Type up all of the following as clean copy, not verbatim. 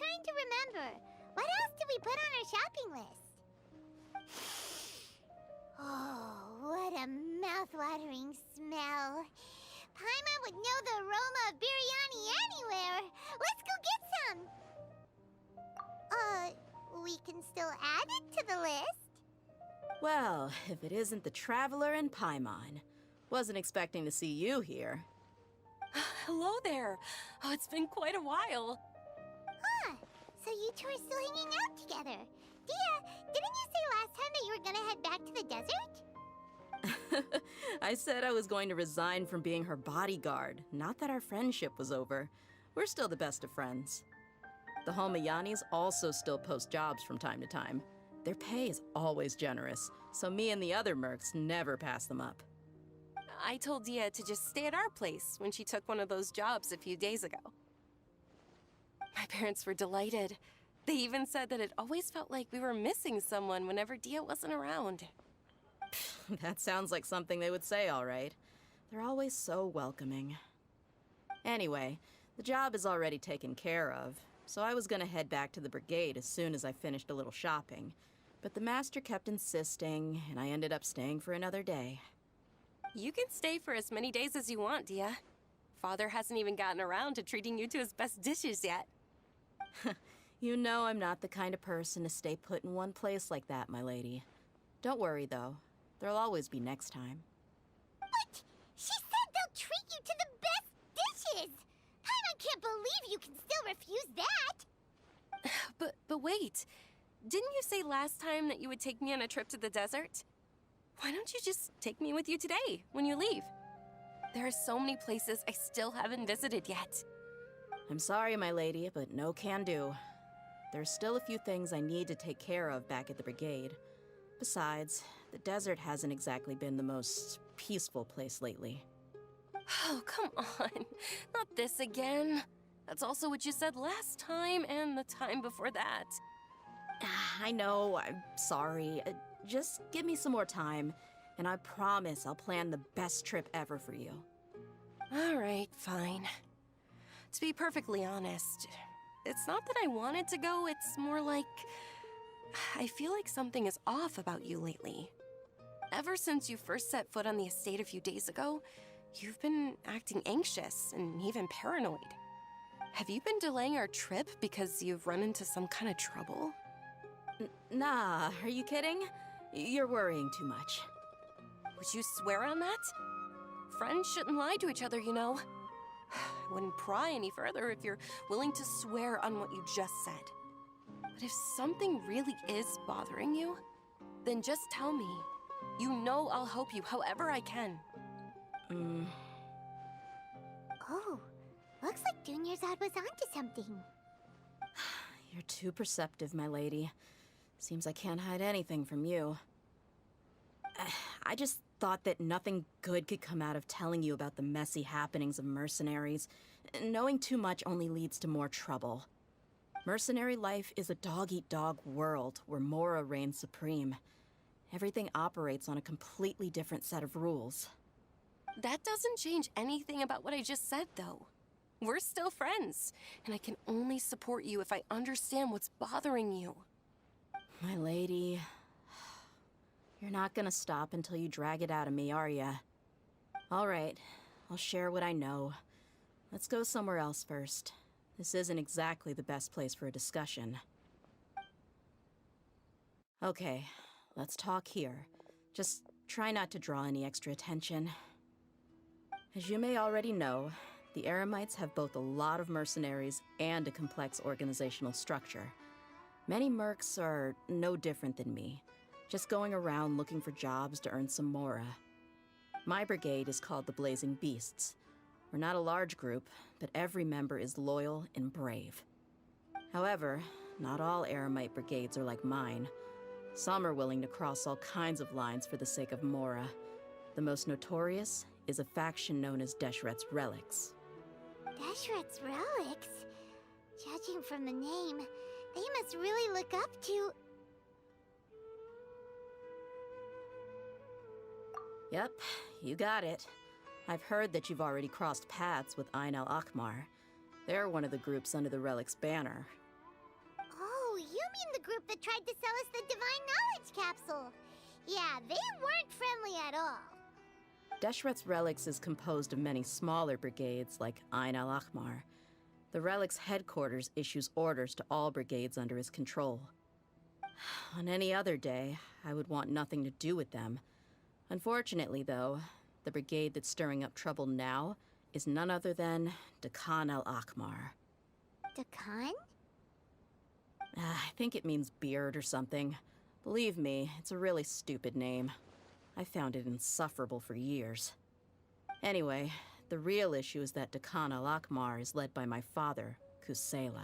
trying to remember. What else did we put on our shopping list? Oh, what a mouth-watering smell. Paimon would know the aroma of biryani anywhere. Let's go get some. We can still add it to the list. Well, if it isn't the Traveler and Paimon. Wasn't expecting to see you here. Hello there. Oh, it's been quite a while. Huh. So you two are still hanging out together. Dehya, didn't you say last time that you were gonna head back to the desert? I said I was going to resign from being her bodyguard, not that our friendship was over. We're still the best of friends. The Homayanis also still post jobs from time to time. Their pay is always generous, so me and the other mercs never pass them up. I told Dehya to just stay at our place when she took one of those jobs a few days ago. My parents were delighted. They even said that it always felt like we were missing someone whenever Dehya wasn't around. That sounds like something they would say, all right. They're always so welcoming. Anyway, the job is already taken care of, so I was gonna head back to the brigade as soon as I finished a little shopping. But the master kept insisting, and I ended up staying for another day. You can stay for as many days as you want, Dehya. Father hasn't even gotten around to treating you to his best dishes yet. You know I'm not the kind of person to stay put in one place like that, my lady. Don't worry, though. There'll always be next time. What? She said they'll treat you to the best dishes! Paimon can't believe you can still refuse that! But wait. Didn't you say last time that you would take me on a trip to the desert? Why don't you just take me with you today, when you leave? There are so many places I still haven't visited yet. I'm sorry, my lady, but no can do. There's still a few things I need to take care of back at the brigade. Besides, the desert hasn't exactly been the most peaceful place lately. Oh, come on. Not this again. That's also what you said last time and the time before that. I know, I'm sorry. Just give me some more time, and I promise I'll plan the best trip ever for you. All right, fine. To be perfectly honest, it's not that I wanted to go, it's more like I feel like something is off about you lately. Ever since you first set foot on the estate a few days ago, you've been acting anxious and even paranoid. Have you been delaying our trip because you've run into some kind of trouble? Nah, are you kidding? You're worrying too much. Would you swear on that? Friends shouldn't lie to each other, you know. I wouldn't pry any further if you're willing to swear on what you just said. But if something really is bothering you, then just tell me. You know I'll help you however I can. Oh, looks like Dunyarzad was onto something. You're too perceptive, my lady. Seems I can't hide anything from you. I just thought that nothing good could come out of telling you about the messy happenings of mercenaries. Knowing too much only leads to more trouble. Mercenary life is a dog-eat-dog world where Mora reigns supreme. Everything operates on a completely different set of rules. That doesn't change anything about what I just said, though. We're still friends, and I can only support you if I understand what's bothering you. My lady, you're not gonna stop until you drag it out of me, are ya? All right, I'll share what I know. Let's go somewhere else first. This isn't exactly the best place for a discussion. Okay, let's talk here. Just try not to draw any extra attention. As you may already know, the Eremites have both a lot of mercenaries and a complex organizational structure. Many mercs are no different than me, just going around looking for jobs to earn some mora. My brigade is called the Blazing Beasts. We're not a large group, but every member is loyal and brave. However, not all Eremite brigades are like mine. Some are willing to cross all kinds of lines for the sake of mora. The most notorious is a faction known as Deshret's Relics. Deshret's Relics? Judging from the name, they must really look up to... Yep, you got it. I've heard that you've already crossed paths with Ain al-Akmar. They're one of the groups under the Relic's banner. join the group that tried to sell us the Divine Knowledge Capsule. Yeah, they weren't friendly at all. Deshret's Relics is composed of many smaller brigades like Ain al-Ahmar. The Relic's headquarters issues orders to all brigades under his control. On any other day, I would want nothing to do with them. Unfortunately, though, the brigade that's stirring up trouble now is none other than Dehya al-Ahmar. Dakan? I think it means beard or something. Believe me, it's a really stupid name. I found it insufferable for years. Anyway, the real issue is that Dehya al-Ahmar is led by my father, Kusela.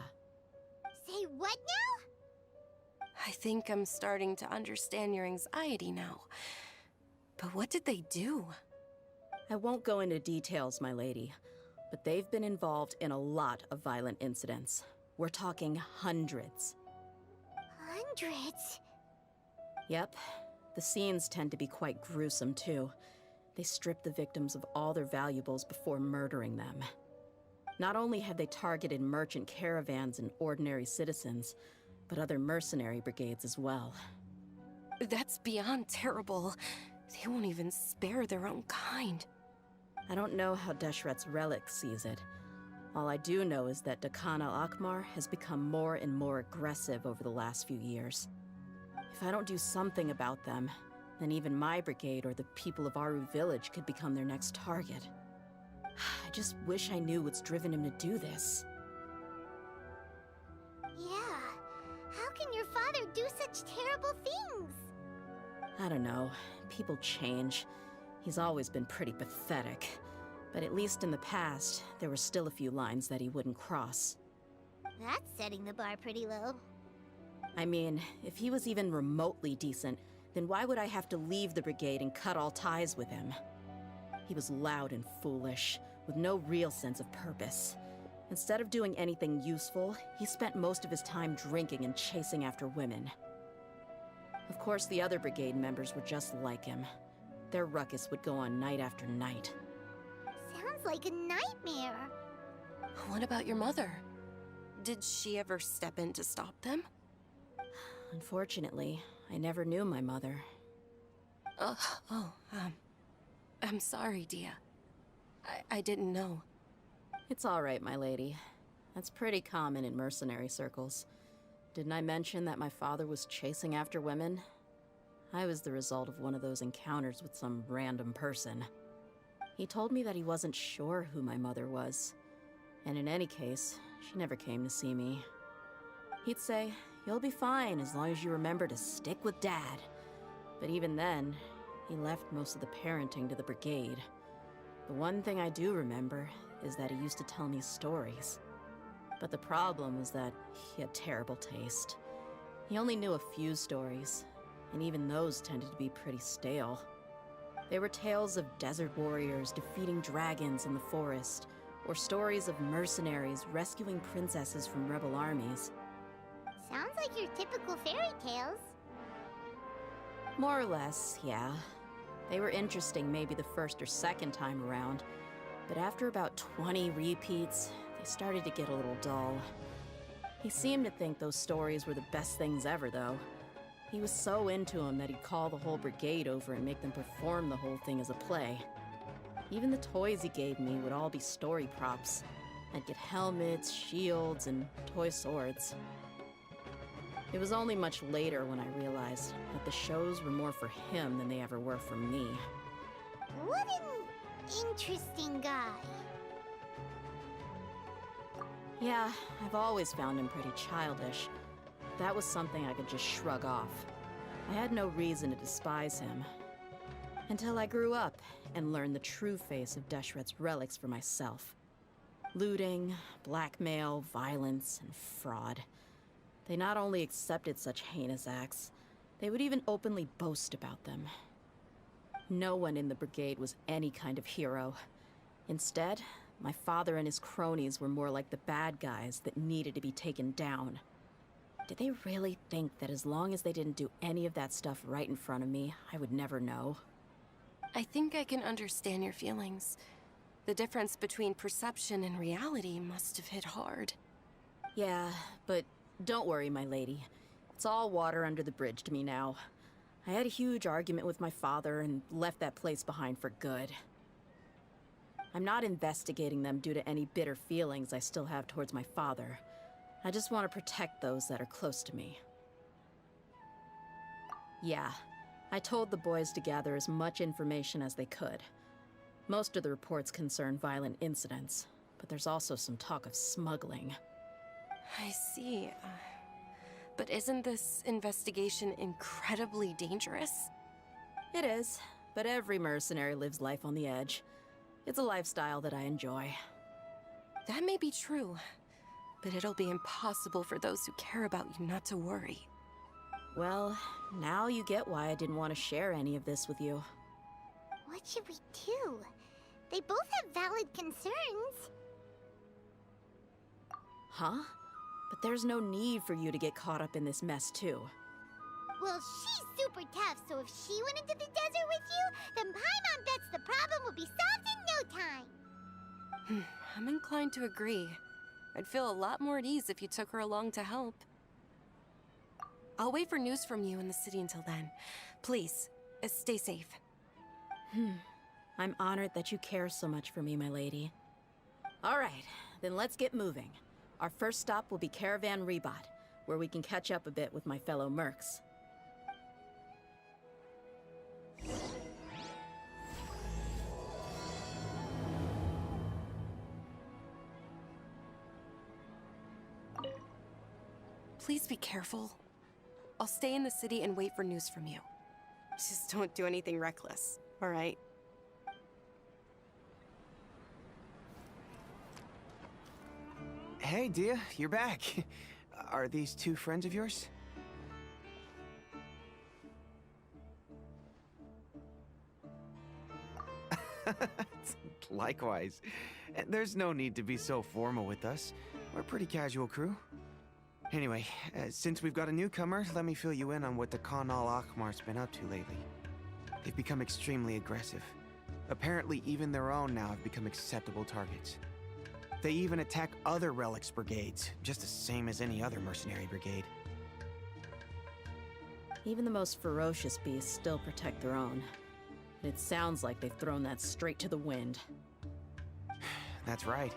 Say what now? I think I'm starting to understand your anxiety now. But what did they do? I won't go into details, my lady, but they've been involved in a lot of violent incidents. We're talking hundreds. Hundreds? Yep. The scenes tend to be quite gruesome, too. They strip the victims of all their valuables before murdering them. Not only have they targeted merchant caravans and ordinary citizens, but other mercenary brigades as well. That's beyond terrible. They won't even spare their own kind. I don't know how Deshret's Relic sees it. All I do know is that Dehya al-Ahmar has become more and more aggressive over the last few years. If I don't do something about them, then even my brigade or the people of Aru village could become their next target. I just wish I knew what's driven him to do this. Yeah. How can your father do such terrible things? I don't know. People change. He's always been pretty pathetic. But at least in the past, there were still a few lines that he wouldn't cross. That's setting the bar pretty low. I mean, if he was even remotely decent, then why would I have to leave the brigade and cut all ties with him? He was loud and foolish, with no real sense of purpose. Instead of doing anything useful, he spent most of his time drinking and chasing after women. Of course, the other brigade members were just like him. Their ruckus would go on night after night. Sounds like a nightmare. What about your mother? Did she ever step in to stop them? Unfortunately, I never knew my mother. I'm sorry, Dehya. I didn't know. It's all right, my lady. That's pretty common in mercenary circles. Didn't I mention that my father was chasing after women? I was the result of one of those encounters with some random person. He told me that he wasn't sure who my mother was. And in any case, she never came to see me. He'd say, "You'll be fine as long as you remember to stick with Dad." But even then, he left most of the parenting to the brigade. The one thing I do remember is that he used to tell me stories. But the problem was that he had terrible taste. He only knew a few stories, and even those tended to be pretty stale. They were tales of desert warriors defeating dragons in the forest, or stories of mercenaries rescuing princesses from rebel armies. Sounds like your typical fairy tales. More or less, yeah. They were interesting maybe the first or second time around, but after about 20 repeats, they started to get a little dull. He seemed to think those stories were the best things ever, though. He was so into them that he'd call the whole brigade over and make them perform the whole thing as a play. Even the toys he gave me would all be story props. I'd get helmets, shields, and toy swords. It was only much later when I realized that the shows were more for him than they ever were for me. What an interesting guy. Yeah, I've always found him pretty childish. That was something I could just shrug off. I had no reason to despise him. Until I grew up and learned the true face of Deshret's Relics for myself. Looting, blackmail, violence, and fraud. They not only accepted such heinous acts, they would even openly boast about them. No one in the brigade was any kind of hero. Instead, my father and his cronies were more like the bad guys that needed to be taken down. Did they really think that as long as they didn't do any of that stuff right in front of me, I would never know? I think I can understand your feelings. The difference between perception and reality must have hit hard. Yeah, but don't worry, my lady. It's all water under the bridge to me now. I had a huge argument with my father and left that place behind for good. I'm not investigating them due to any bitter feelings I still have towards my father. I just want to protect those that are close to me. Yeah, I told the boys to gather as much information as they could. Most of the reports concern violent incidents, but there's also some talk of smuggling. I see. But isn't this investigation incredibly dangerous? It is, but every mercenary lives life on the edge. It's a lifestyle that I enjoy. That may be true, but it'll be impossible for those who care about you not to worry. Well, now you get why I didn't want to share any of this with you. What should we do? They both have valid concerns. Huh? But there's no need for you to get caught up in this mess, too. Well, she's super tough, so if she went into the desert with you, then Paimon bets the problem will be solved in no time. I'm inclined to agree. I'd feel a lot more at ease if you took her along to help. I'll wait for news from you in the city until then. Please, stay safe. I'm honored that you care so much for me, my lady. All right, then let's get moving. Our first stop will be Caravan Rebot, where we can catch up a bit with my fellow mercs. Please be careful. I'll stay in the city and wait for news from you. Just don't do anything reckless, all right? Hey, Dehya, you're back. Are these two friends of yours? Likewise. There's no need to be so formal with us. We're a pretty casual crew. Anyway, since we've got a newcomer, let me fill you in on what the Khan al-Ahmar's been up to lately. They've become extremely aggressive. Apparently, even their own now have become acceptable targets. They even attack other relics brigades, just the same as any other mercenary brigade. Even the most ferocious beasts still protect their own. And it sounds like they've thrown that straight to the wind. That's right.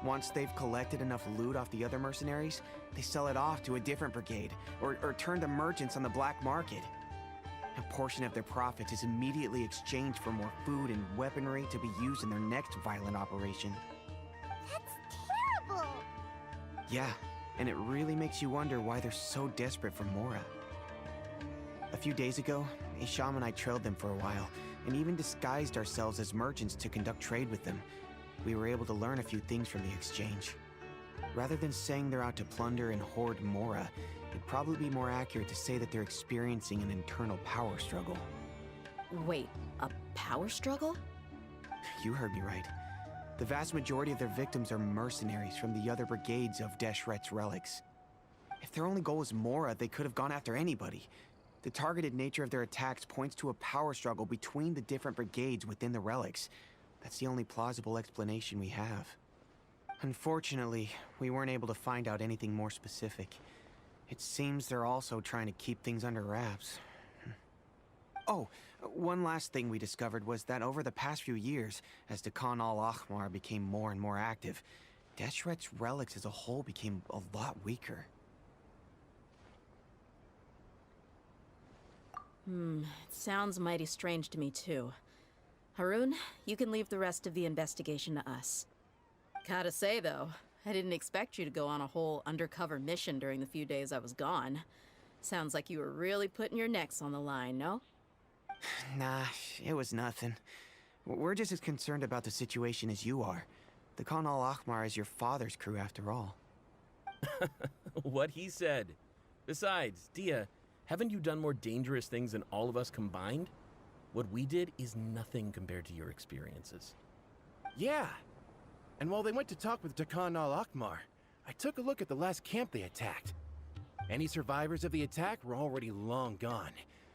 Once they've collected enough loot off the other mercenaries, they sell it off to a different brigade, or turn to merchants on the black market. A portion of their profits is immediately exchanged for more food and weaponry to be used in their next violent operation. That's terrible! Yeah, and it really makes you wonder why they're so desperate for Mora. A few days ago, Isham and I trailed them for a while, and even disguised ourselves as merchants to conduct trade with them. We were able to learn a few things from the exchange. Rather than saying they're out to plunder and hoard Mora, it'd probably be more accurate to say that they're experiencing an internal power struggle. Wait, a power struggle? You heard me right. The vast majority of their victims are mercenaries from the other brigades of Deshret's relics. If their only goal is Mora, they could have gone after anybody. The targeted nature of their attacks points to a power struggle between the different brigades within the relics. That's the only plausible explanation we have. Unfortunately, we weren't able to find out anything more specific. It seems they're also trying to keep things under wraps. Oh, one last thing we discovered was that over the past few years, as the Khan al-Ahmar became more and more active, Deshret's relics as a whole became a lot weaker. It sounds mighty strange to me too. Harun, you can leave the rest of the investigation to us. Gotta say though, I didn't expect you to go on a whole undercover mission during the few days I was gone. Sounds like you were really putting your necks on the line, no? Nah, it was nothing. We're just as concerned about the situation as you are. The Khan al-Ahmar is your father's crew after all. What he said. Besides, Dehya, haven't you done more dangerous things than all of us combined? What we did is nothing compared to your experiences. Yeah. And while they went to talk with Khan al-Ahmar, I took a look at the last camp they attacked. Any survivors of the attack were already long gone.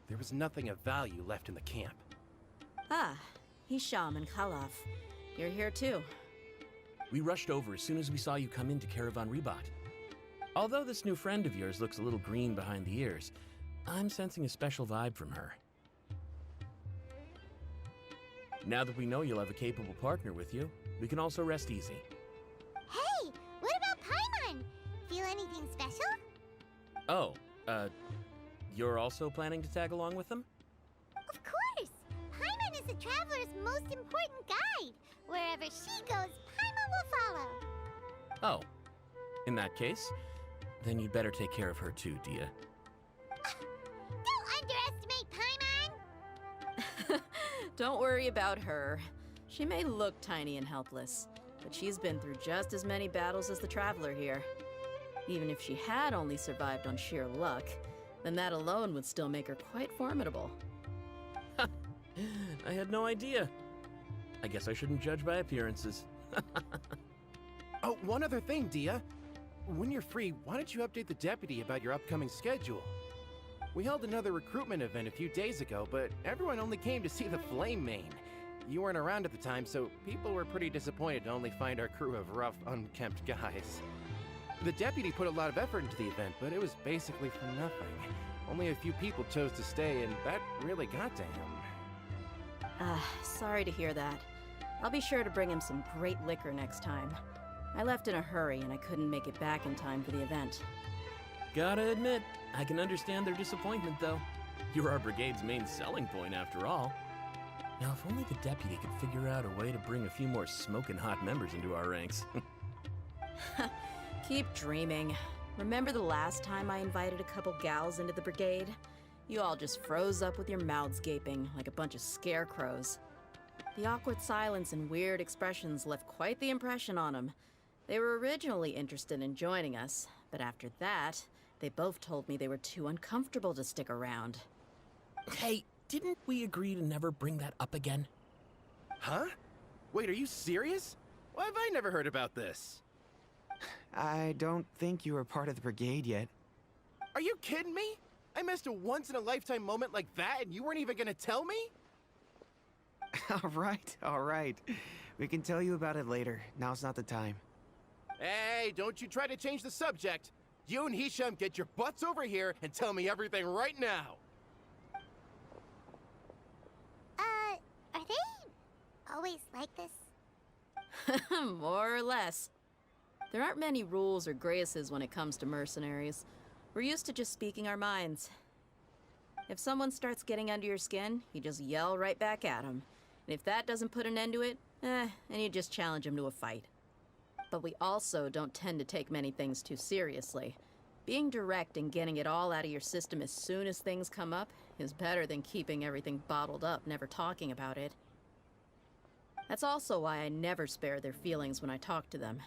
There was nothing of value left in the camp. Ah, Hisham and Khalaf. You're here too. We rushed over as soon as we saw you come into Caravan Rebot. Although this new friend of yours looks a little green behind the ears, I'm sensing a special vibe from her. Now that we know you'll have a capable partner with you, we can also rest easy. Hey, what about Paimon? Feel anything special? Oh, you're also planning to tag along with them? Of course! Paimon is the traveler's most important guide. Wherever she goes, Paimon will follow. Oh, in that case, then you'd better take care of her too, Dehya. Don't underestimate Paimon! Don't worry about her. She may look tiny and helpless, but she's been through just as many battles as the traveler here. Even if she had only survived on sheer luck, then that alone would still make her quite formidable. I had no idea. I guess I shouldn't judge by appearances. Oh, one other thing, Dehya. When you're free, why don't you update the deputy about your upcoming schedule? We held another recruitment event a few days ago, but everyone only came to see the Flame Main. You weren't around at the time, so people were pretty disappointed to only find our crew of rough, unkempt guys. The deputy put a lot of effort into the event, but it was basically for nothing. Only a few people chose to stay, and that really got to him. Sorry to hear that. I'll be sure to bring him some great liquor next time. I left in a hurry and I couldn't make it back in time for the event. Gotta admit, I can understand their disappointment, though. You're our brigade's main selling point, after all. Now, if only the deputy could figure out a way to bring a few more smoking hot members into our ranks. Keep dreaming. Remember the last time I invited a couple gals into the brigade? You all just froze up with your mouths gaping like a bunch of scarecrows. The awkward silence and weird expressions left quite the impression on them. They were originally interested in joining us, but after that, they both told me they were too uncomfortable to stick around. Hey, didn't we agree to never bring that up again? Huh? Wait, are you serious? Why have I never heard about this? I don't think you were part of the brigade yet. Are you kidding me? I missed a once-in-a-lifetime moment like that and you weren't even gonna tell me? All right. We can tell you about it later. Now's not the time. Hey, don't you try to change the subject. You and Hisham get your butts over here and tell me everything right now. Are they always like this? More or less. There aren't many rules or graces when it comes to mercenaries. We're used to just speaking our minds. If someone starts getting under your skin, you just yell right back at them. And if that doesn't put an end to it, then you just challenge them to a fight. But we also don't tend to take many things too seriously. Being direct and getting it all out of your system as soon as things come up is better than keeping everything bottled up, never talking about it. That's also why I never spare their feelings when I talk to them.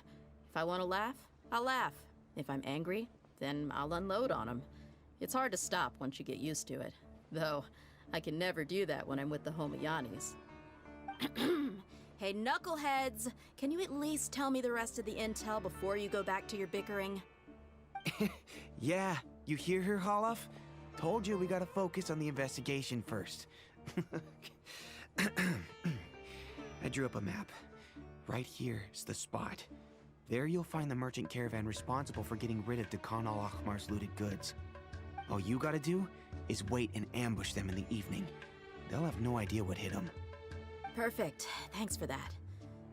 If I want to laugh, I'll laugh. If I'm angry, then I'll unload on them. It's hard to stop once you get used to it. Though, I can never do that when I'm with the Homayanis. Hey, knuckleheads! Can you at least tell me the rest of the intel before you go back to your bickering? Yeah, you hear her, Holof? Told you we gotta focus on the investigation first. I drew up a map. Right here is the spot. There you'll find the merchant caravan responsible for getting rid of Dehya al-Akhmar's looted goods. All you gotta do is wait and ambush them in the evening. They'll have no idea what hit them. Perfect. Thanks for that.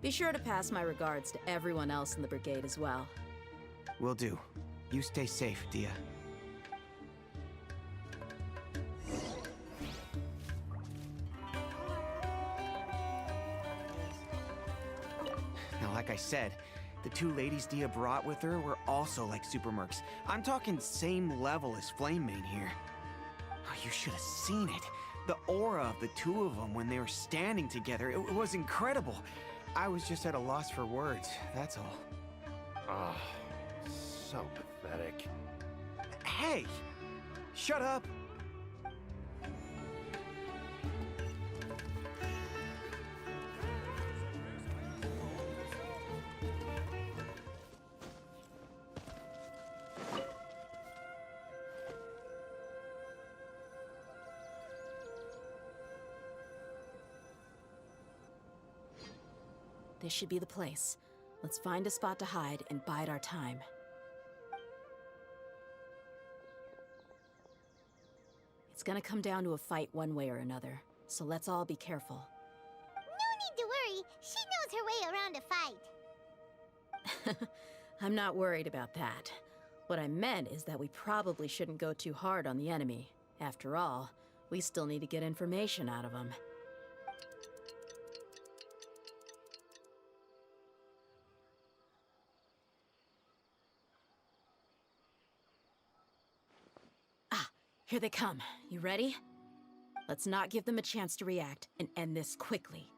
Be sure to pass my regards to everyone else in the brigade as well. Will do. You stay safe, Dehya. Now, like I said, the two ladies Dehya brought with her were also like super mercs. I'm talking same level as Flame Main here. Oh, you should have seen it. The aura of the two of them when they were standing together, it was incredible. I was just at a loss for words, that's all. Ah, so pathetic. Hey! Shut up! This should be the place. Let's find a spot to hide and bide our time. It's gonna come down to a fight one way or another, so let's all be careful. No need to worry. She knows her way around a fight. I'm not worried about that. What I meant is that we probably shouldn't go too hard on the enemy. After all, we still need to get information out of them. Ah, here they come. You ready? Let's not give them a chance to react and end this quickly.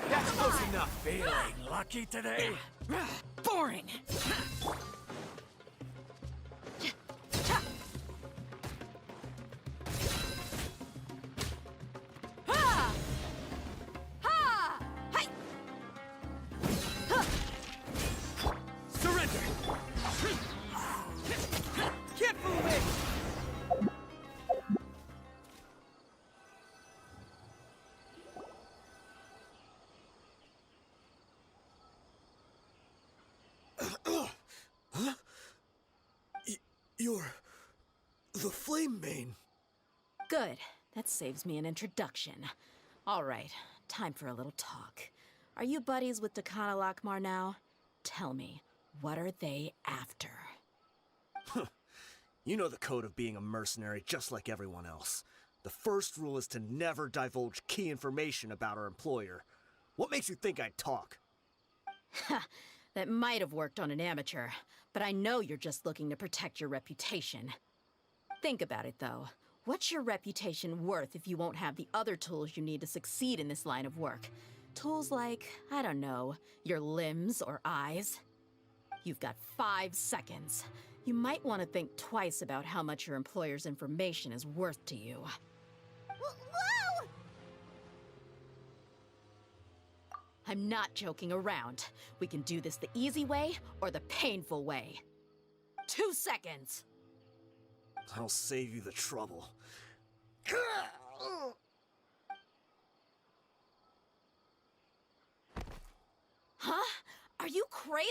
That's close enough. Feeling lucky today? Boring! Surrender! Keep moving! You're the Flame Mane. Good. That saves me an introduction. All right, time for a little talk. Are you buddies with Dakana Lakmar now? Tell me, what are they after? You know the code of being a mercenary just like everyone else. The first rule is to never divulge key information about our employer. What makes you think I'd talk? Ha! That might have worked on an amateur, but I know you're just looking to protect your reputation. Think about it, though. What's your reputation worth if you won't have the other tools you need to succeed in this line of work? Tools like, I don't know, your limbs or eyes? You've got 5 seconds. You might want to think twice about how much your employer's information is worth to you. Whoa! I'm not joking around. We can do this the easy way or the painful way. 2 seconds! I'll save you the trouble. Huh? Are you crazy?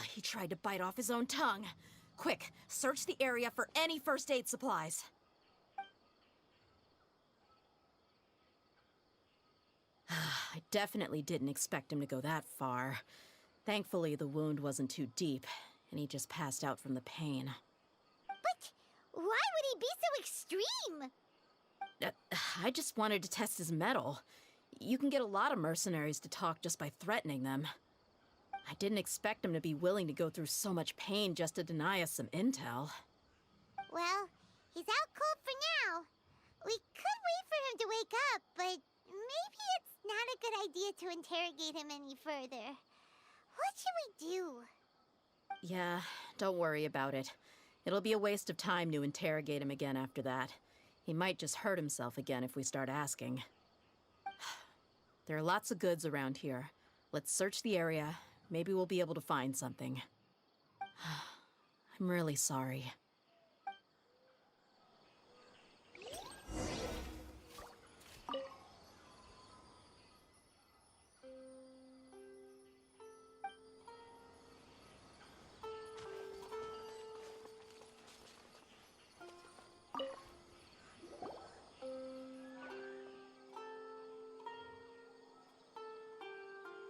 He tried to bite off his own tongue. Quick, search the area for any first aid supplies. I definitely didn't expect him to go that far. Thankfully, the wound wasn't too deep, and he just passed out from the pain. But why would he be so extreme? I just wanted to test his mettle. You can get a lot of mercenaries to talk just by threatening them. I didn't expect him to be willing to go through so much pain just to deny us some intel. Well, he's out cold for now. We could wait for him to wake up, but maybe it's not a good idea to interrogate him any further. What should we do? Yeah, don't worry about it. It'll be a waste of time to interrogate him again after that. He might just hurt himself again if we start asking. There are lots of goods around here. Let's search the area. Maybe we'll be able to find something. I'm really sorry.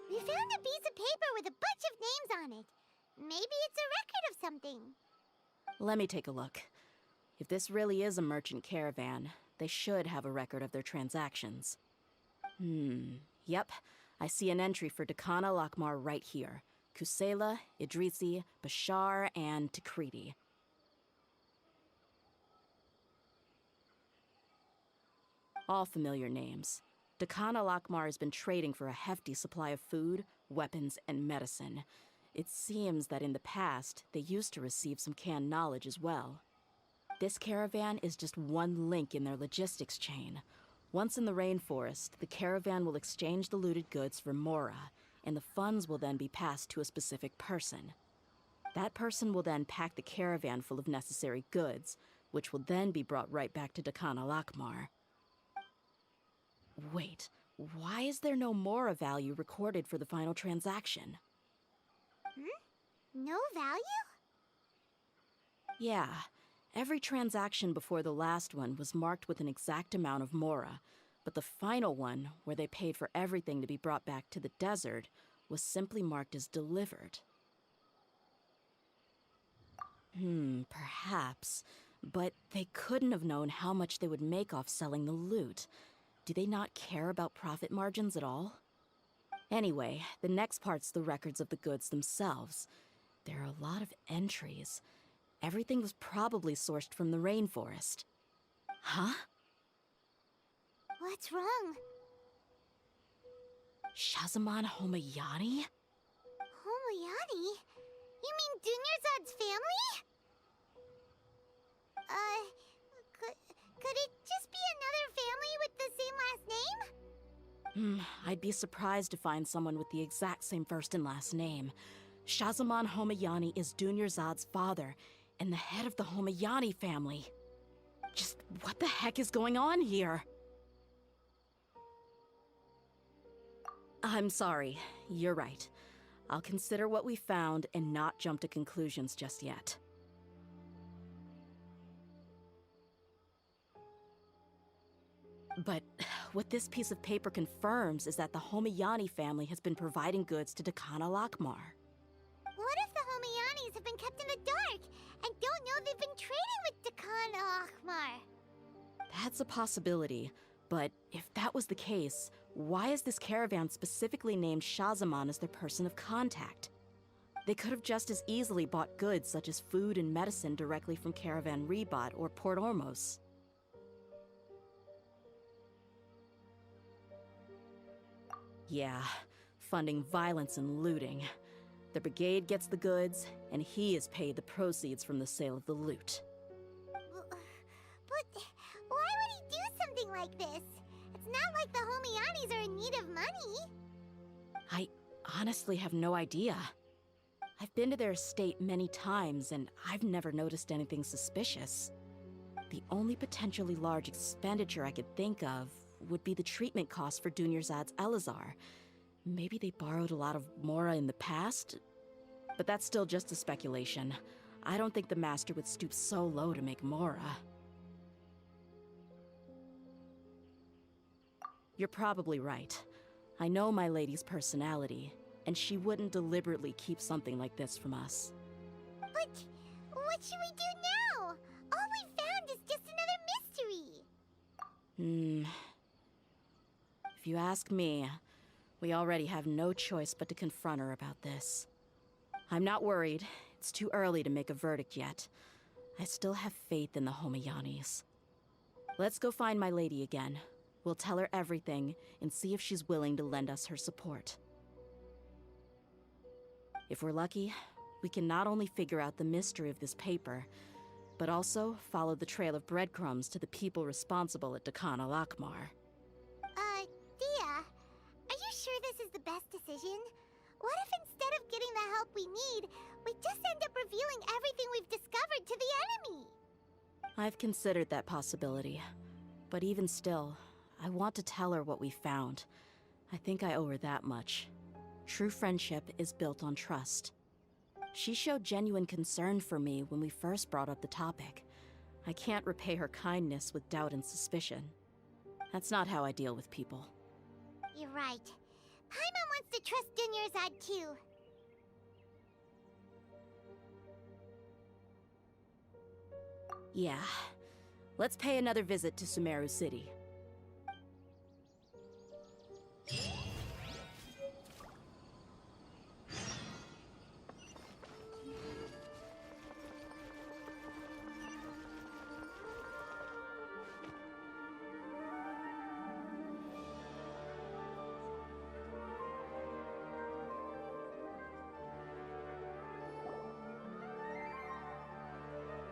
We found a piece of paper with a bunch of names on it. Maybe it's a record of something. Let me take a look. If this really is a merchant caravan, they should have a record of their transactions. Yep. I see an entry for Dakana Lakmar right here. Kusela, Idrisi, Bashar, and Takriti. All familiar names. Dakana Lakmar has been trading for a hefty supply of food, weapons, and medicine. It seems that in the past, they used to receive some canned knowledge as well. This caravan is just one link in their logistics chain. Once in the rainforest, the caravan will exchange the looted goods for Mora, and the funds will then be passed to a specific person. That person will then pack the caravan full of necessary goods, which will then be brought right back to Dakan al-Akmar. Wait, why is there no Mora value recorded for the final transaction? No value? Yeah, every transaction before the last one was marked with an exact amount of Mora, but the final one, where they paid for everything to be brought back to the desert, was simply marked as delivered. Perhaps. But they couldn't have known how much they would make off selling the loot. Do they not care about profit margins at all? Anyway, the next part's the records of the goods themselves. There are a lot of entries. Everything was probably sourced from the rainforest. Huh? What's wrong? Shazamon Homayani? Homayani? You mean Dunyarzad's family? Could it just be another family with the same last name? I'd be surprised to find someone with the exact same first and last name. Shazamon Homayani is Dunyarzad's father, and the head of the Homayani family. Just what the heck is going on here? I'm sorry, you're right. I'll consider what we found and not jump to conclusions just yet. But what this piece of paper confirms is that the Homayani family has been providing goods to Dakan al-Akmar. What if the Homayanis have been kept in the dark and don't know they've been trading with Dakan al-Akmar? That's a possibility, but if that was the case, why is this caravan specifically named Shazamon as their person of contact? They could have just as easily bought goods such as food and medicine directly from Caravan Rebot or Port Ormos. Yeah, funding violence and looting. The brigade gets the goods, and he is paid the proceeds from the sale of the loot. But why would he do something like this? It's not like the Homayanis are in need of money. I honestly have no idea. I've been to their estate many times, and I've never noticed anything suspicious. The only potentially large expenditure I could think of would be the treatment costs for Dunyarzad's Elazar. Maybe they borrowed a lot of Mora in the past? But that's still just a speculation. I don't think the Master would stoop so low to make Mora. You're probably right. I know my lady's personality, and she wouldn't deliberately keep something like this from us. But what should we do now? All we found is just another mystery. If you ask me, we already have no choice but to confront her about this. I'm not worried. It's too early to make a verdict yet. I still have faith in the Homayanis. Let's go find my lady again. We'll tell her everything and see if she's willing to lend us her support. If we're lucky, we can not only figure out the mystery of this paper, but also follow the trail of breadcrumbs to the people responsible at Dakan al-Akmar. Dehya, are you sure this is the best decision? What if instead of getting the help we need, we just end up revealing everything we've discovered to the enemy? I've considered that possibility, but even still, I want to tell her what we found. I think I owe her that much. True friendship is built on trust. She showed genuine concern for me when we first brought up the topic. I can't repay her kindness with doubt and suspicion. That's not how I deal with people. You're right. Paimon wants to trust Dunyarzad too. Yeah. Let's pay another visit to Sumeru City.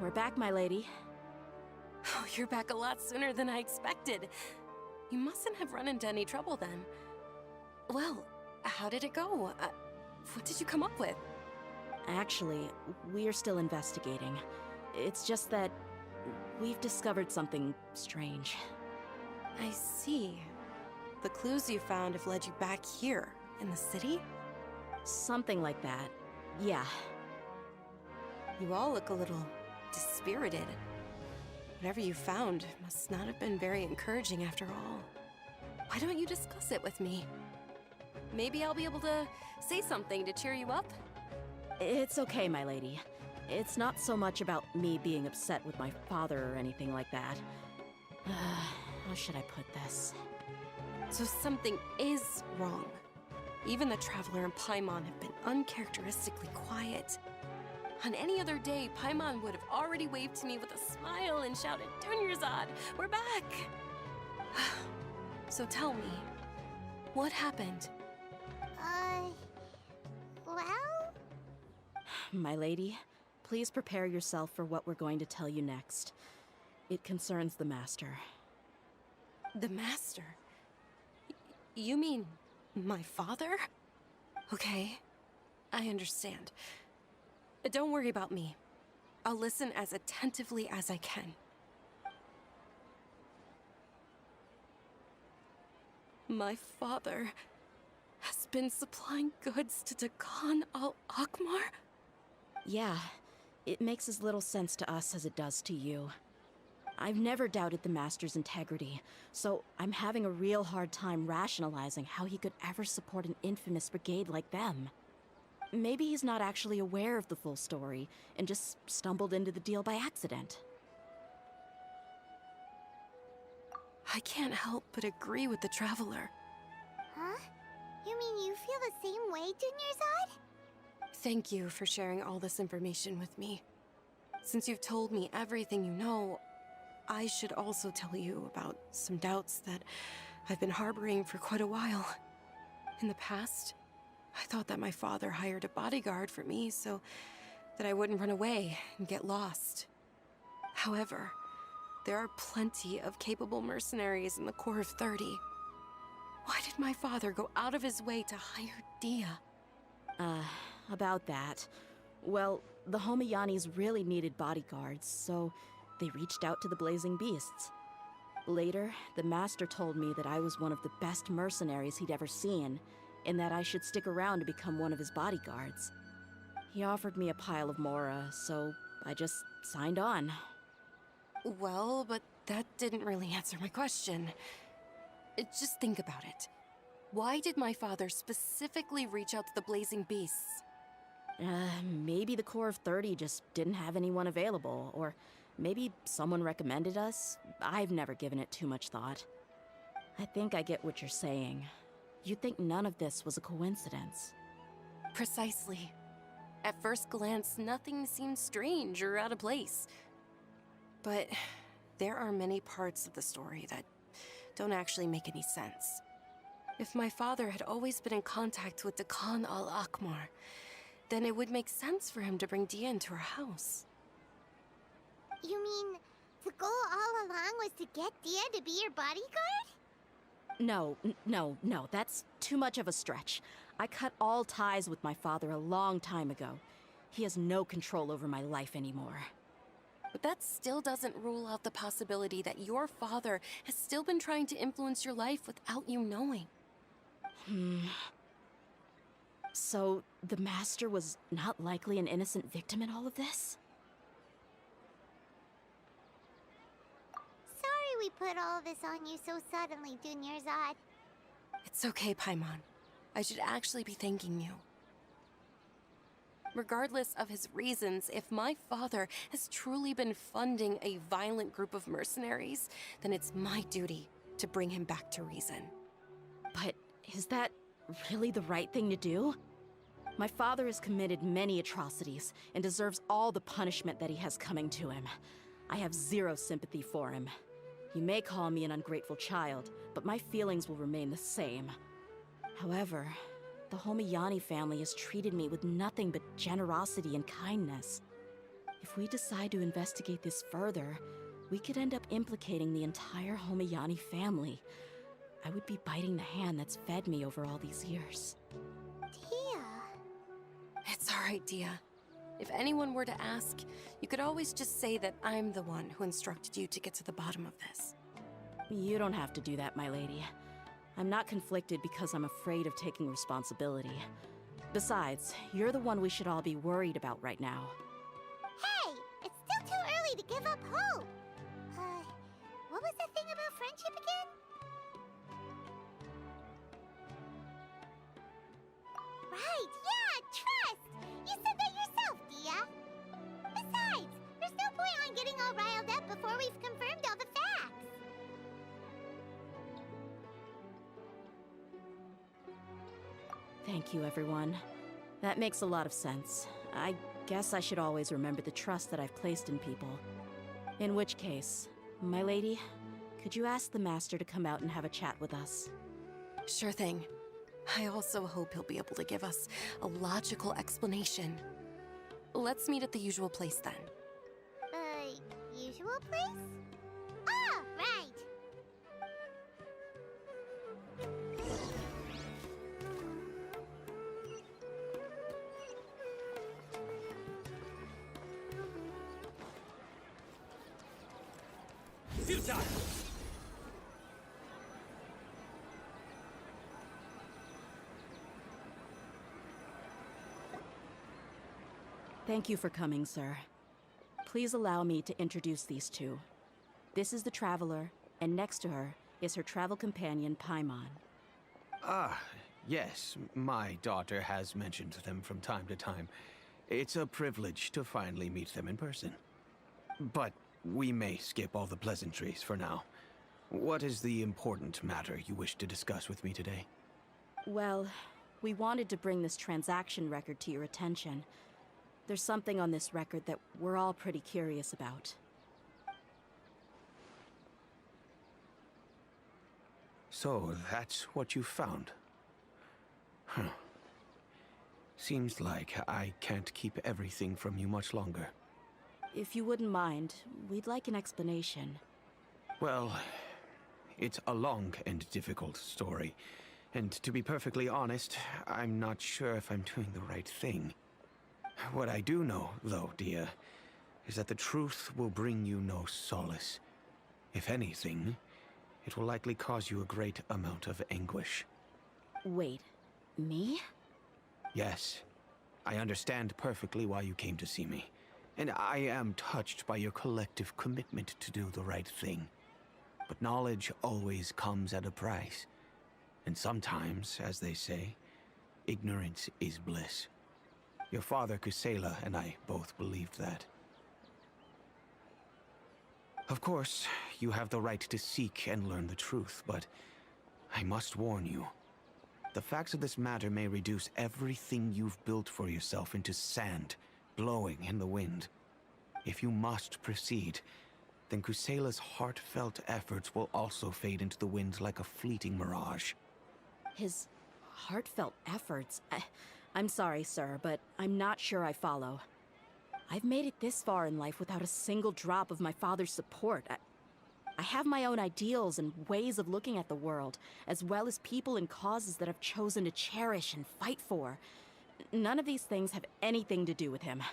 We're back, my lady. Oh, you're back a lot sooner than I expected. You mustn't have run into any trouble then. Well, how did it go? What did you come up with? Actually, we're still investigating. It's just that we've discovered something strange. I see. The clues you found have led you back here, in the city? Something like that. Yeah. You all look a little dispirited. Whatever you found must not have been very encouraging after all. Why don't you discuss it with me? Maybe I'll be able to say something to cheer you up? It's okay, my lady. It's not so much about me being upset with my father or anything like that. How should I put this? So something is wrong. Even the Traveler and Paimon have been uncharacteristically quiet. On any other day, Paimon would have already waved to me with a smile and shouted, "Dunyarzad, we're back!" So tell me, what happened? Well? My lady, please prepare yourself for what we're going to tell you next. It concerns the Master. The Master? You mean my father? Okay, I understand. Don't worry about me. I'll listen as attentively as I can. My father has been supplying goods to Dakan al-Akmar? Yeah, it makes as little sense to us as it does to you. I've never doubted the Master's integrity, so I'm having a real hard time rationalizing how he could ever support an infamous brigade like them. Maybe he's not actually aware of the full story and just stumbled into the deal by accident. I can't help but agree with the Traveler. Huh? You mean you feel the same way, Dunyarzad? Thank you for sharing all this information with me. Since you've told me everything you know, I should also tell you about some doubts that I've been harboring for quite a while. In the past, I thought that my father hired a bodyguard for me so that I wouldn't run away and get lost. However, there are plenty of capable mercenaries in the Corps of 30. Why did my father go out of his way to hire Dehya? About that. Well, the Homiyanis really needed bodyguards, so they reached out to the Blazing Beasts. Later, the Master told me that I was one of the best mercenaries he'd ever seen, and that I should stick around to become one of his bodyguards. He offered me a pile of Mora, so I just signed on. Well, but that didn't really answer my question. Just think about it. Why did my father specifically reach out to the Blazing Beasts? Maybe the Corps of 30 just didn't have anyone available, or maybe someone recommended us. I've never given it too much thought. I think I get what you're saying. You'd think none of this was a coincidence. Precisely. At first glance, nothing seemed strange or out of place. But there are many parts of the story that don't actually make any sense. If my father had always been in contact with Dakan al-Akmar, then it would make sense for him to bring Dehya into our house. You mean the goal all along was to get Dehya to be your bodyguard? No, that's too much of a stretch. I cut all ties with my father a long time ago. He has no control over my life anymore. But that still doesn't rule out the possibility that your father has still been trying to influence your life without you knowing. So, the Master was not likely an innocent victim in all of this? Sorry we put all this on you so suddenly, Dunyarzad. It's okay, Paimon. I should actually be thanking you. Regardless of his reasons, if my father has truly been funding a violent group of mercenaries, then it's my duty to bring him back to reason. But is that really the right thing to do? My father has committed many atrocities and deserves all the punishment that he has coming to him. I have zero sympathy for him. You may call me an ungrateful child, but my feelings will remain the same. However, the Homiyani family has treated me with nothing but generosity and kindness. If we decide to investigate this further, we could end up implicating the entire Homiyani family. I would be biting the hand that's fed me over all these years. Dehya. It's all right, Dehya. If anyone were to ask, you could always just say that I'm the one who instructed you to get to the bottom of this. You don't have to do that, my lady. I'm not conflicted because I'm afraid of taking responsibility. Besides, you're the one we should all be worried about right now. Hey, it's still too early to give up hope. What was the thing about friendship again? Right, yeah, trust! You said that yourself, Dehya. Besides, there's no point on getting all riled up before we've confirmed all the facts. Thank you, everyone. That makes a lot of sense. I guess I should always remember the trust that I've placed in people. In which case, my lady, could you ask the Master to come out and have a chat with us? Sure thing. I also hope he'll be able to give us a logical explanation. Let's meet at the usual place then. Usual place? Ah, right. Futile! Thank you for coming, sir. Please allow me to introduce these two. This is the Traveler, and next to her is her travel companion, Paimon. Ah, yes. My daughter has mentioned them from time to time. It's a privilege to finally meet them in person. But we may skip all the pleasantries for now. What is the important matter you wish to discuss with me today? Well, we wanted to bring this transaction record to your attention. There's something on this record that we're all pretty curious about. So, that's what you found? Huh. Seems like I can't keep everything from you much longer. If you wouldn't mind, we'd like an explanation. Well, it's a long and difficult story. And to be perfectly honest, I'm not sure if I'm doing the right thing. What I do know, though, Dehya, is that the truth will bring you no solace. If anything, it will likely cause you a great amount of anguish. Wait, me? Yes, I understand perfectly why you came to see me. And I am touched by your collective commitment to do the right thing. But knowledge always comes at a price. And sometimes, as they say, ignorance is bliss. Your father, Kusela, and I both believed that. Of course, you have the right to seek and learn the truth, but I must warn you. The facts of this matter may reduce everything you've built for yourself into sand, blowing in the wind. If you must proceed, then Kusela's heartfelt efforts will also fade into the wind like a fleeting mirage. His heartfelt efforts? I'm sorry, sir, but I'm not sure I follow. I've made it this far in life without a single drop of my father's support. I have my own ideals and ways of looking at the world, as well as people and causes that I've chosen to cherish and fight for. None of these things have anything to do with him.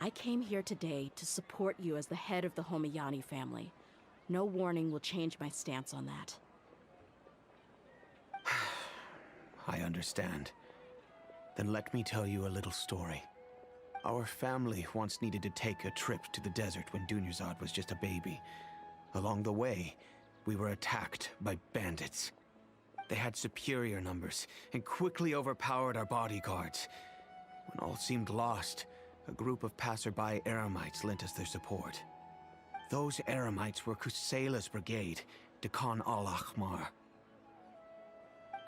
I came here today to support you as the head of the Homayani family. No warning will change my stance on that. I understand. Then let me tell you a little story. Our family once needed to take a trip to the desert when Dunyarzad was just a baby. Along the way, we were attacked by bandits. They had superior numbers and quickly overpowered our bodyguards. When all seemed lost, a group of passerby Eremites lent us their support. Those Eremites were Kusela's brigade, Dehya al-Ahmar.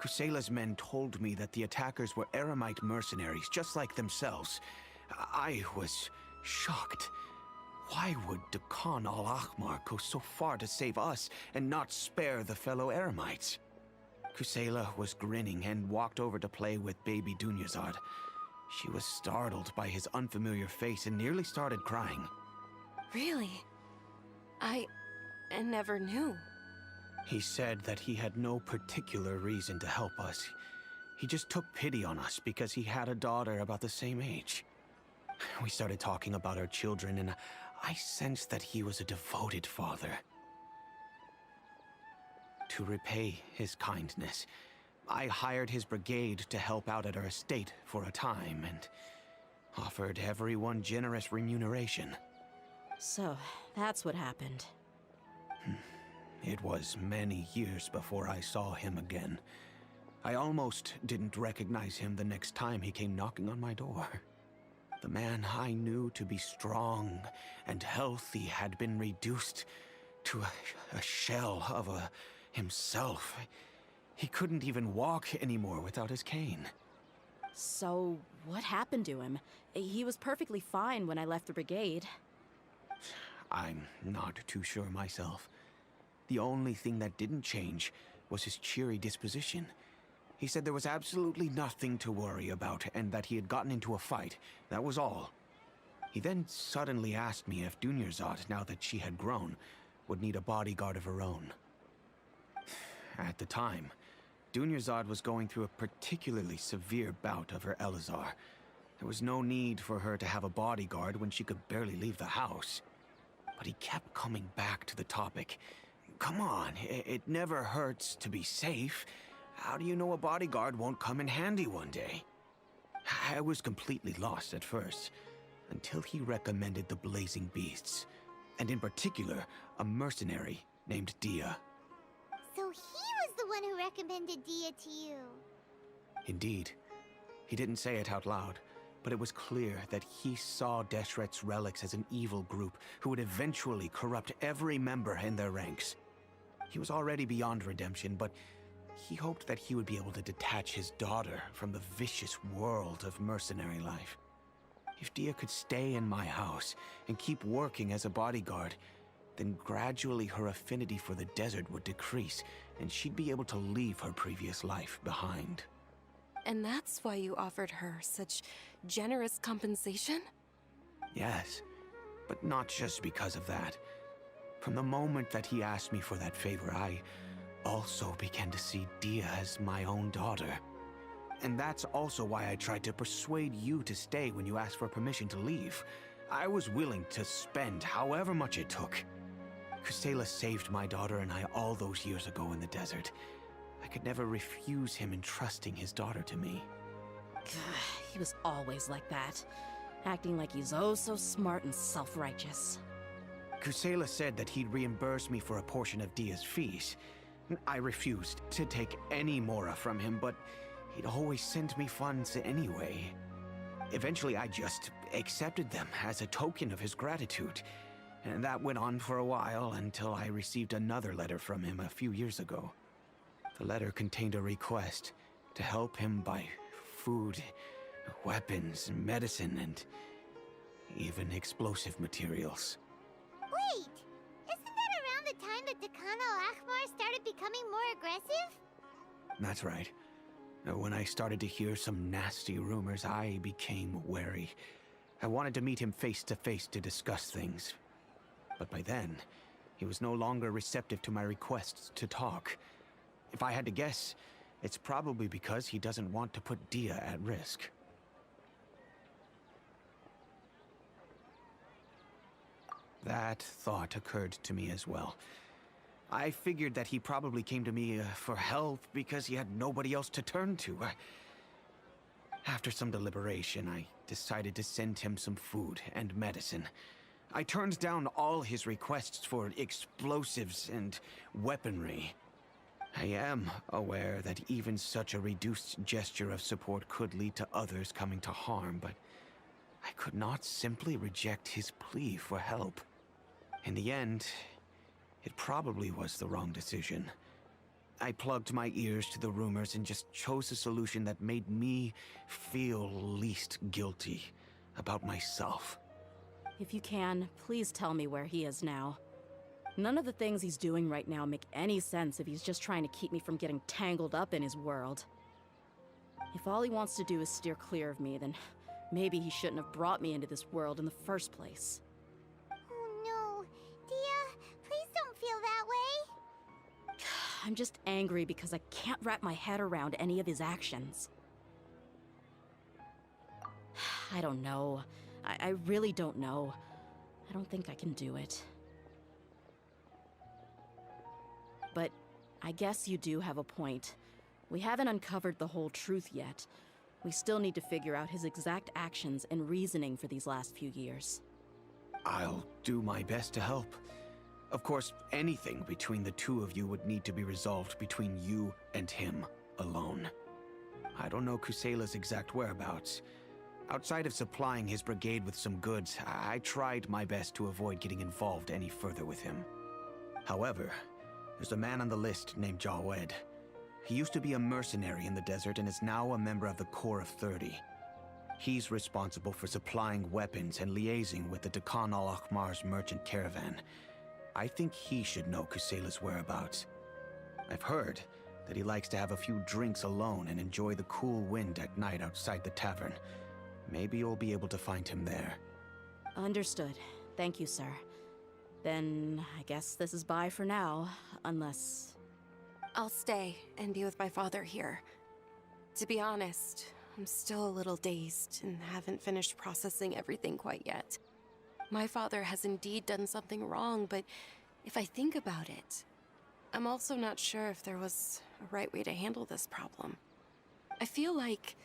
Kusela's men told me that the attackers were Eremite mercenaries, just like themselves. I was shocked. Why would Dehya al-Ahmar go so far to save us and not spare the fellow Eremites? Kusela was grinning and walked over to play with baby Dunyarzad. She was startled by his unfamiliar face and nearly started crying. Really? I never knew. He said that he had no particular reason to help us. He just took pity on us because he had a daughter about the same age. We started talking about our children, and I sensed that he was a devoted father. To repay his kindness, I hired his brigade to help out at our estate for a time, and offered everyone generous remuneration. So, that's what happened. It was many years before I saw him again. I almost didn't recognize him the next time he came knocking on my door. The man I knew to be strong and healthy had been reduced to a shell of himself. He couldn't even walk anymore without his cane. So, what happened to him? He was perfectly fine when I left the brigade. I'm not too sure myself. The only thing that didn't change was his cheery disposition. He said there was absolutely nothing to worry about and that he had gotten into a fight. That was all. He then suddenly asked me if Dunyarzad, now that she had grown, would need a bodyguard of her own. At the time, Dunyarzad was going through a particularly severe bout of her Elazar. There was no need for her to have a bodyguard when she could barely leave the house. But he kept coming back to the topic. Come on, it never hurts to be safe. How do you know a bodyguard won't come in handy one day? I was completely lost at first, until he recommended the Blazing Beasts, and in particular, a mercenary named Dehya. So he was the one who recommended Dehya to you. Indeed. He didn't say it out loud, but it was clear that he saw Deshret's relics as an evil group who would eventually corrupt every member in their ranks. He was already beyond redemption, but he hoped that he would be able to detach his daughter from the vicious world of mercenary life. If Dehya could stay in my house and keep working as a bodyguard, then gradually her affinity for the desert would decrease, and she'd be able to leave her previous life behind. And that's why you offered her such generous compensation? Yes, but not just because of that. From the moment that he asked me for that favor, I also began to see Dehya as my own daughter. And that's also why I tried to persuade you to stay when you asked for permission to leave. I was willing to spend however much it took. Kusela saved my daughter and I all those years ago in the desert. I could never refuse him entrusting his daughter to me. He was always like that, acting like he's oh so smart and self-righteous. Kusela said that he'd reimburse me for a portion of Dehya's fees. I refused to take any mora from him, but he'd always send me funds anyway. Eventually, I just accepted them as a token of his gratitude. And that went on for a while until I received another letter from him a few years ago. The letter contained a request to help him buy food, weapons, medicine, and even explosive materials. Wait! Isn't that around the time that Dakan al-Ahmar started becoming more aggressive? That's right. When I started to hear some nasty rumors, I became wary. I wanted to meet him face to face to discuss things. But by then, he was no longer receptive to my requests to talk. If I had to guess, it's probably because he doesn't want to put Dehya at risk. That thought occurred to me as well. I figured that he probably came to me for help because he had nobody else to turn to. After some deliberation, I decided to send him some food and medicine. I turned down all his requests for explosives and weaponry. I am aware that even such a reduced gesture of support could lead to others coming to harm, but I could not simply reject his plea for help. In the end, it probably was the wrong decision. I plugged my ears to the rumors and just chose a solution that made me feel least guilty about myself. If you can, please tell me where he is now. None of the things he's doing right now make any sense if he's just trying to keep me from getting tangled up in his world. If all he wants to do is steer clear of me, then maybe he shouldn't have brought me into this world in the first place. Oh no. Dehya, please don't feel that way. I'm just angry because I can't wrap my head around any of his actions. I don't know. I really don't know. I don't think I can do it. But I guess you do have a point. We haven't uncovered the whole truth yet. We still need to figure out his exact actions and reasoning for these last few years. I'll do my best to help. Of course, anything between the two of you would need to be resolved between you and him alone. I don't know Kusela's exact whereabouts. Outside of supplying his brigade with some goods, I tried my best to avoid getting involved any further with him. However, there's a man on the list named Jawed. He used to be a mercenary in the desert and is now a member of the Corps of 30. He's responsible for supplying weapons and liaising with the Dekhan al-Akhmar's merchant caravan. I think he should know Kusela's whereabouts. I've heard that he likes to have a few drinks alone and enjoy the cool wind at night outside the tavern. Maybe you'll be able to find him there. Understood. Thank you, sir. Then I guess this is bye for now, unless... I'll stay and be with my father here. To be honest, I'm still a little dazed and haven't finished processing everything quite yet. My father has indeed done something wrong, but if I think about it, I'm also not sure if there was a right way to handle this problem. I feel like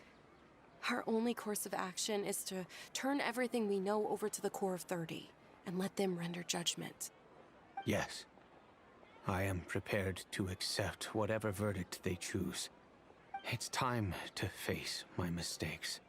our only course of action is to turn everything we know over to the Corps of 30 and let them render judgment. Yes. I am prepared to accept whatever verdict they choose. It's time to face my mistakes.